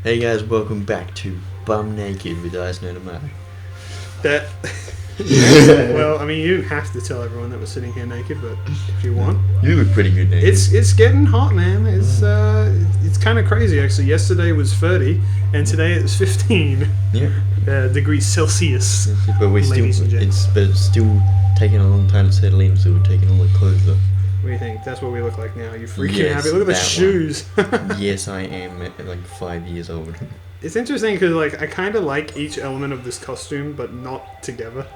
Hey guys, welcome back to Bum Naked with Ihasnotomato. That. Well, I mean, you didn't have to tell everyone that we're sitting here naked, but if you want, You look pretty good naked. it's getting hot, man. It's kind of crazy actually. Yesterday was 30, and today it's 15 degrees Celsius. But we still, ladies and gents. it's still taking a long time to settle in, so we're taking all the clothes off. What do you think? That's what we look like now. You freaking Yes, happy? Look at the that shoes. Yes, I am at like 5 years old. It's interesting because like I kind of like each element of this costume, but not together.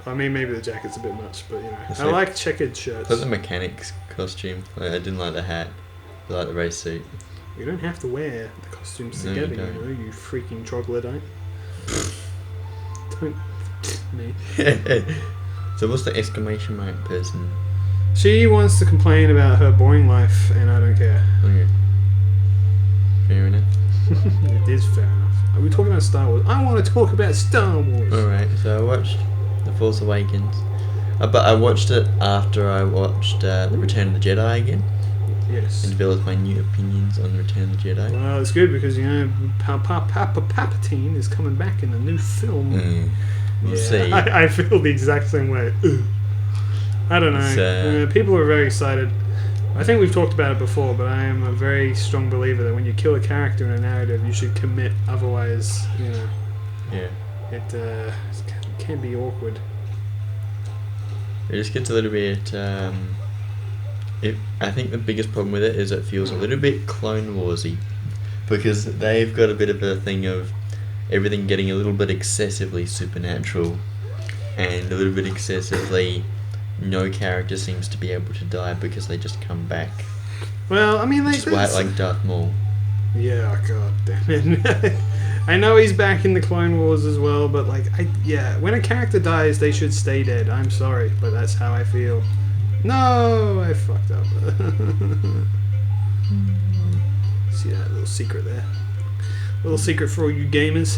I mean, maybe the jacket's a bit much, but you know, It's I like checkered shirts. That's the mechanic's costume. I didn't like the hat. I like the race suit. You don't have to wear the costumes No, together, you don't. you know, you freaking troglodyte. Don't me. So what's the exclamation mark person? She wants to complain about her boring life, and I don't care. Okay. Fair enough. It is fair enough. Are we talking about Star Wars? I want to talk about Star Wars. Alright, so I watched The Force Awakens. But I watched it after I watched Return of the Jedi again. Yes. And developed my new opinions on Return of the Jedi. Well, it's good because, you know, Palpatine is coming back in a new film. We'll see. I feel the exact same way. I don't know. People are very excited. I think we've talked about it before, but I am a very strong believer that when you kill a character in a narrative, you should commit. Otherwise, you know, it can be awkward. It just gets a little bit... I think the biggest problem with it is it feels a little bit Clone Warsy. Because they've got a bit of a thing of everything getting a little bit excessively supernatural. And a little bit excessively... No character seems to be able to die because they just come back. Well, I mean, Just like Darth Maul. Yeah, god damn it. I know he's back in the Clone Wars as well, but like, when a character dies, they should stay dead. I'm sorry, but that's how I feel. No, I fucked up. See that little secret there? Little secret for all you gamers.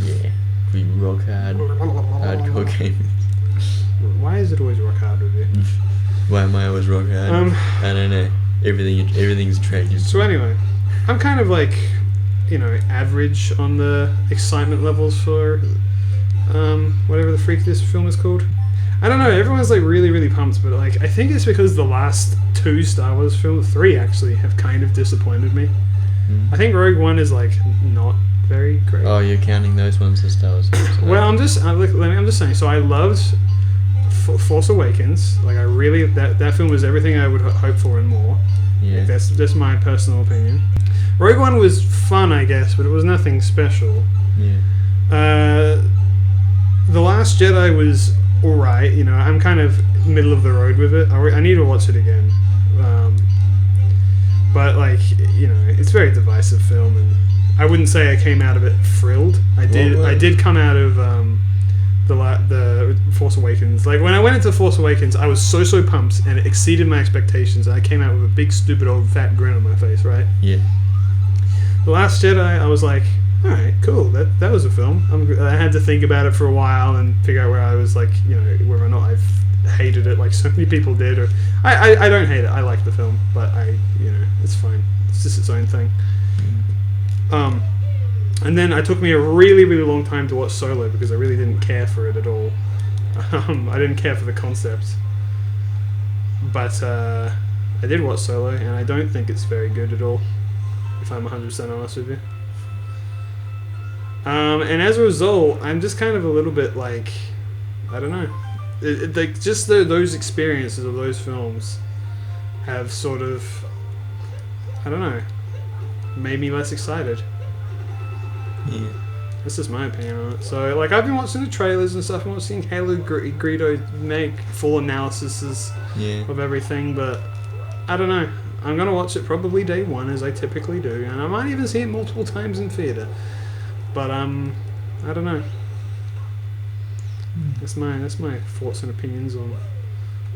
Yeah, we rock hardcore gamers. Why is it always rock hard with you? Why am I always rock hard? I don't know. Everything's tragic. So anyway, I'm kind of like, you know, average on the excitement levels for whatever the freak this film is called. I don't know, everyone's like really, really pumped, but like I think it's because the last two Star Wars films, 3 actually, have kind of disappointed me. I think Rogue One is like not very great. Oh, you're counting those ones as Star Wars films? Well, I'm just saying. So I loved Force Awakens. Like I really that film was everything I would hope for and more. Yeah. Like, that's just my personal opinion. Rogue One was fun, I guess, but it was nothing special. Yeah. The Last Jedi was alright. You know, I'm kind of middle of the road with it. I need to watch it again. But like, you know, it's a very divisive film, and I wouldn't say I came out of it thrilled. I did come out of the Force Awakens. Like when I went into Force Awakens, I was so pumped, and it exceeded my expectations. And I came out with a big, stupid, old, fat grin on my face. Right? Yeah. The Last Jedi, I was like, all right, cool. That was a film. I had to think about it for a while and figure out where I was like, you know, whether or not I've hated it like so many people did, or I don't hate it. I like the film, but you know, it's fine. It's just its own thing. And then it took me a really, really long time to watch Solo because I really didn't care for it at all. I didn't care for the concept. But I did watch Solo, and I don't think it's very good at all, if I'm 100% honest with you. And as a result, I'm just kind of a little bit like, I don't know. Like just those experiences of those films have sort of, I don't know, made me less excited. Yeah. That's just my opinion on it. So, like, I've been watching the trailers and stuff. I'm watching Halo Greedo make full analyses of everything, but I don't know. I'm going to watch it probably day one, as I typically do, and I might even see it multiple times in theatre. But, I don't know. That's my thoughts and opinions on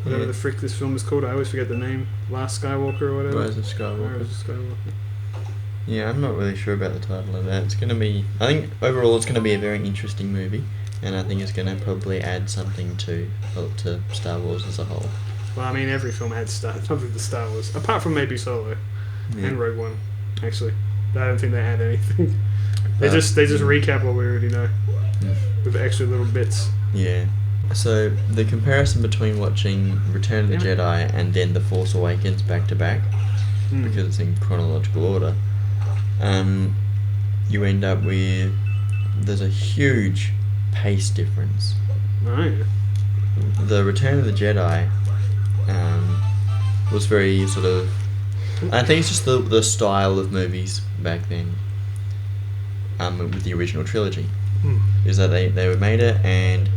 whatever the frick this film is called. I always forget the name. Last Skywalker or whatever. Rise of Skywalker. Rise of Skywalker. Yeah, I'm not really sure about the title of that. It's going to be... I think overall it's going to be a very interesting movie, and I think it's going to probably add something to Star Wars as a whole. Well, I mean, every film had something to Star Wars, apart from maybe Solo and Rogue One, actually. I don't think they add anything. They just recap what we already know with extra little bits. Yeah. So the comparison between watching Return of the Jedi and then The Force Awakens back to back, because it's in chronological order, you end up with there's a huge pace difference. Right. The Return of the Jedi was very sort of. I think it's just the style of movies back then. With the original trilogy, is that they made it and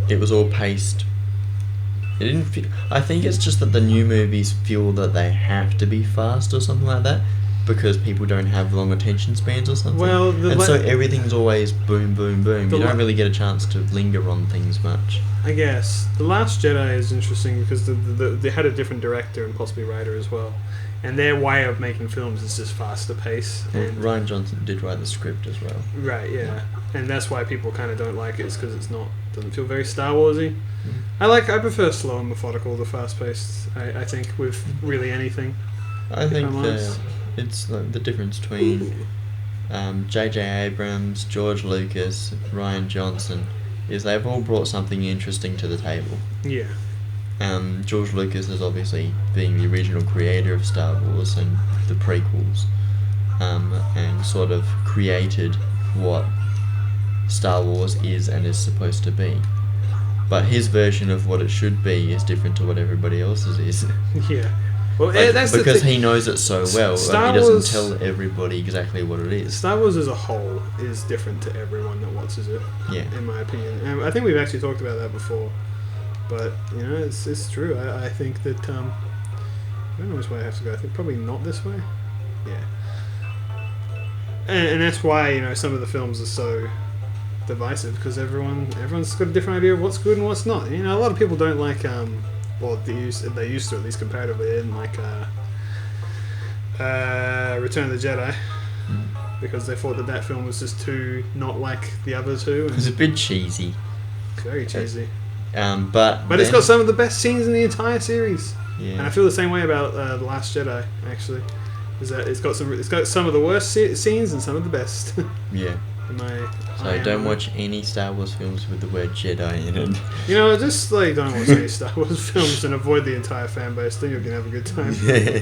it was all paced. It didn't feel, I think it's just that the new movies feel that they have to be fast or something like that because people don't have long attention spans or something. Well, so everything's always boom, boom, boom. You don't really get a chance to linger on things much. I guess The Last Jedi is interesting because they had a different director and possibly writer as well, and their way of making films is just faster pace. And Rian Johnson did write the script as well. Right, yeah, and that's why people kind of don't like it, is because doesn't feel very Star Warsy. I prefer slow and methodical to fast paced. I think with really anything. I think it's like the difference between J.J. Abrams, George Lucas, Rian Johnson, is they've all brought something interesting to the table. Yeah. George Lucas is obviously being the original creator of Star Wars and the prequels, and sort of created what Star Wars is and is supposed to be. But his version of what it should be is different to what everybody else's is. Yeah. Well, that's because he knows it so well. He doesn't tell everybody exactly what it is. Star Wars as a whole is different to everyone that watches it. Yeah. In my opinion, and I think we've actually talked about that before. But it's true. I think that I don't know which way I have to go. I think probably not this way. Yeah. And that's why some of the films are so divisive, because everyone's got a different idea of what's good and what's not. A lot of people don't like well, they used to, at least comparatively. They didn't like Return of the Jedi because they thought that film was just too not like the other two. It was a bit cheesy. Very cheesy. But it's got some of the best scenes in the entire series. Yeah. And I feel the same way about The Last Jedi. Actually, is that it's got some of the worst scenes and some of the best. Yeah. So don't watch any Star Wars films with the word Jedi in it. Just don't watch any Star Wars films and avoid the entire fan base. Then you can have a good time. Yeah.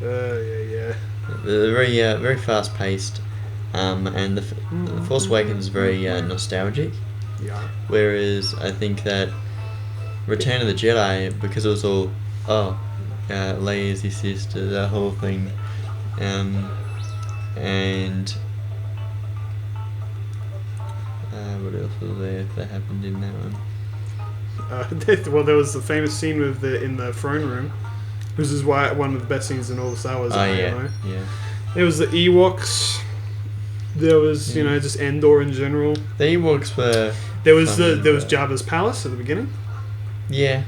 Yeah. They're very fast paced, and the Force Awakens is very nostalgic. Yeah. Whereas I think that Return of the Jedi, because it was all Leia's his sister, that whole thing, and what else was there that happened in that one? Well, there was the famous scene in the throne room, which is one of the best scenes in all the Star Wars. Yeah. There was the Ewoks. There was just Endor in general. The Ewoks were. There was Jabba's palace at the beginning. Yeah.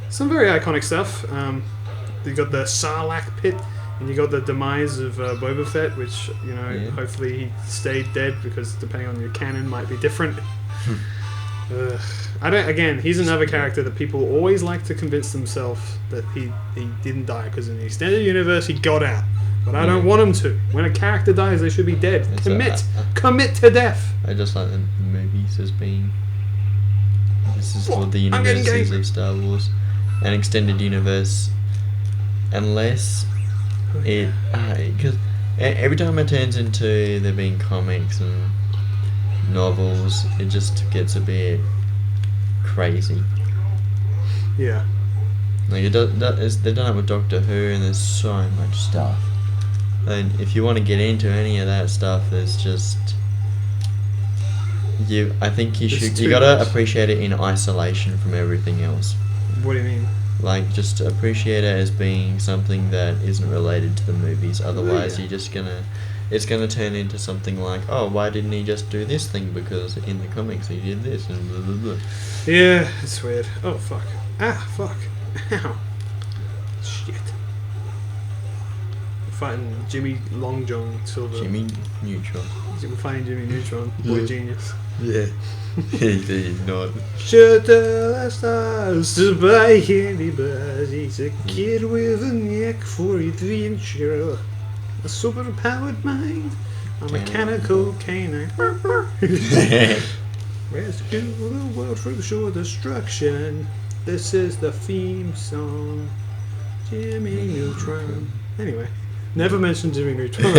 Some very iconic stuff. You got the Sarlacc pit. And you got the demise of Boba Fett, which, hopefully he stayed dead, because depending on your canon might be different. He's another character that people always like to convince themselves that he didn't die, because in the extended universe he got out. But I don't want him to. When a character dies, they should be dead. Commit to death. I just like the movies as being. This is called the universes of Star Wars. An extended universe, unless. Because every time it turns into there being comics and novels, it just gets a bit crazy. Yeah. Like they've done it with Doctor Who, and there's so much stuff. And if you want to get into any of that stuff, there's just I think you gotta appreciate it in isolation from everything else. What do you mean? Like, just appreciate it as being something that isn't related to the movies. Otherwise, it's gonna turn into something like, oh, why didn't he just do this thing? Because in the comics he did this and blah blah blah. Yeah, it's weird. Oh fuck! Fuck! Ow! Shit! We're fighting Jimmy Long John Silver. Jimmy Neutron. We're fighting Jimmy Neutron. Boy genius. Yeah. He's not. Should the stars by anybody? He's a kid with a neck for adventure. a super-powered mind, a mechanical canine. Rescue the world from sure destruction. This is the theme song. Jimmy Neutron. Anyway, never mention Jimmy Neutron.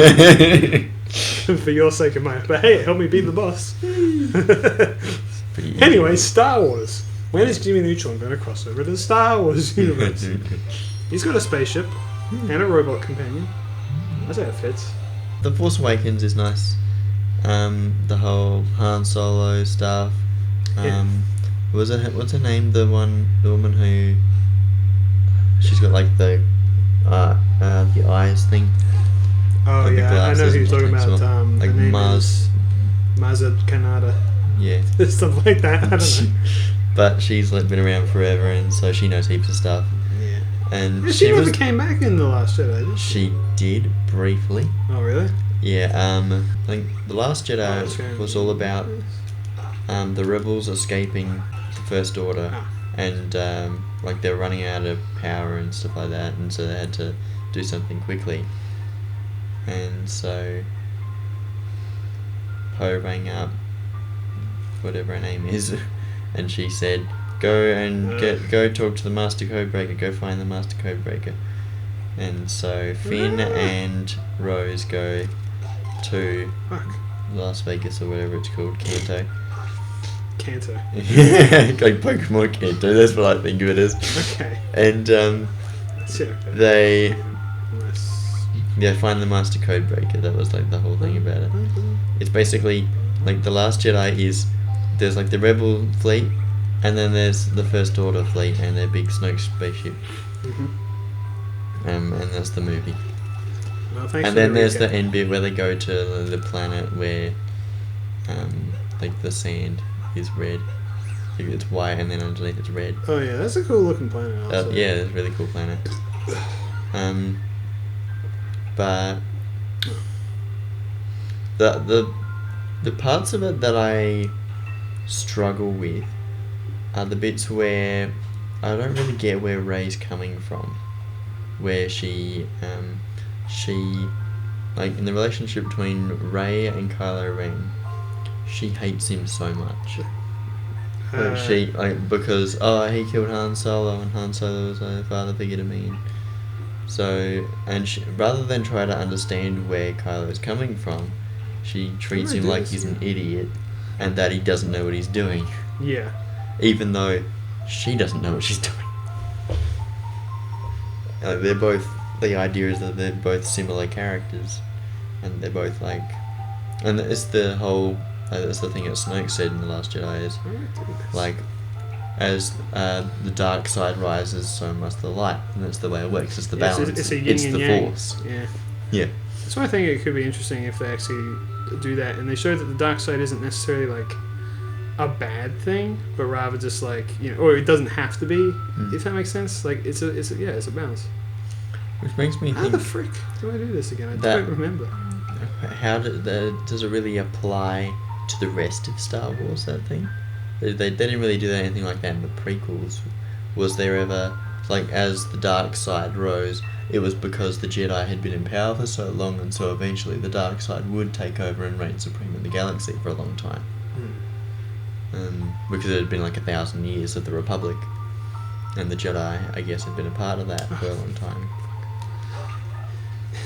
For your sake, it might. But hey, help me beat the boss. Anyway, Star Wars. When is Jimmy Neutron going to cross over to the Star Wars universe? He's got a spaceship and a robot companion. I say it fits. The Force Awakens is nice. The whole Han Solo stuff. What's her name? The woman who she's got like the eyes thing. Oh like yeah, I know who you're talking about. Like Maz Kanata. Yeah, stuff like that. I don't know. But she's like been around forever, and so she knows heaps of stuff. Yeah. And she never came back in The Last Jedi, did she? She did briefly. Oh really? Yeah. I think The Last Jedi was all about the rebels escaping the First Order, and like they're running out of power and stuff like that, and so they had to do something quickly. And so Poe rang up whatever her name is, and she said, go talk to the Master Codebreaker, go find the Master Codebreaker. And so Finn and Rose go to Las Vegas or whatever it's called, Kanto. Like Pokemon Kanto, that's what I think of it as. Okay. And they find the Master Codebreaker. That was like the whole thing about it. It's basically like The Last Jedi is there's like the Rebel fleet, and then there's the First Order fleet and their big Snoke spaceship. And that's the movie. Well, and then there's the end bit where they go to the planet where like the sand is red. It's white and then underneath it's red. Oh yeah, that's a cool looking planet also. Yeah, it's a really cool planet. But the parts of it that I struggle with are the bits where I don't really get where Rey's coming from. Where she like in the relationship between Rey and Kylo Ren, she hates him so much. Like she because he killed Han Solo and Han Solo was a father figure to me. So she, rather than try to understand where Kylo's coming from, she treats him like he's an idiot and that he doesn't know what he's doing. Yeah. Even though she doesn't know what she's doing. They're both. The idea is that they're both similar characters, and they're both like, and it's the whole. That's the thing that Snoke said in The Last Jedi is, like, as the dark side rises, so must the light, and that's the way it works. It's the balance. It's a yin it's and the yang. Force. Yeah. Yeah. That's why I think it could be interesting if they actually do that, and they show that the dark side isn't necessarily like a bad thing, but rather just like or it doesn't have to be. If that makes sense. Like it's a balance. Which makes me think. How the frick do I do this again? I don't remember. How does it really apply to the rest of Star Wars? That thing, they didn't really do anything like that in the prequels. Was there ever like as the dark side rose? It was because the Jedi had been in power for so long, and so eventually the dark side would take over and reign supreme in the galaxy for a long time. Because it had been like 1,000 years of the Republic, and the Jedi, I guess, had been a part of that for a long time.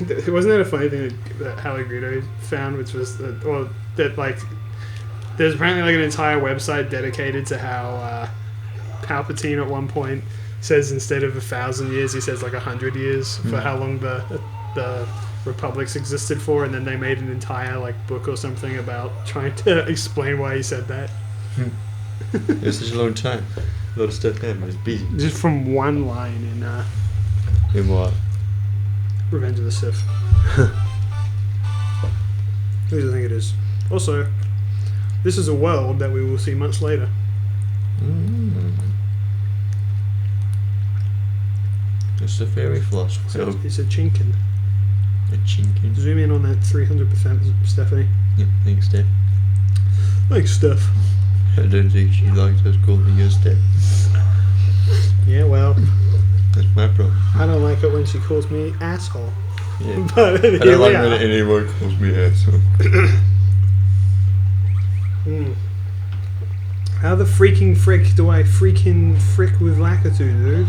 Wasn't that a funny thing that Halle Greedo found, which was that like there's apparently like an entire website dedicated to how Palpatine at one point says instead of 1,000 years he says like 100 years for how long the Republic's existed for, and then they made an entire like book or something about trying to explain why he said that. It was such a long time. A lot of stuff happened. I was busy. Just from one line in what? Revenge of the Sith. Who do you think it is? Also, this is a world that we will see much later. It's a fairy floss. It's a chinkin. A chinkin. Zoom in on that 300%, Stephanie. Yep, thanks, Steph. Thanks, Steph. I don't think she likes us calling her Steph. Yeah, well, that's my problem. I don't like it when she calls me asshole. Yeah. But I here don't we like are. when anyone calls me asshole. How the freaking frick do I freaking frick with Lakitu, dude?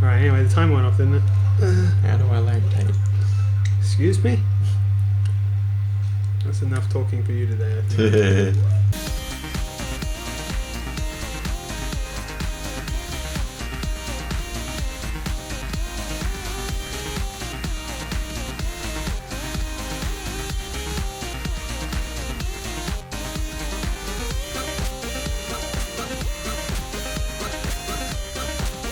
Alright, anyway, the time went off, didn't it? How do I lactate? Excuse me? That's enough talking for you today, I think.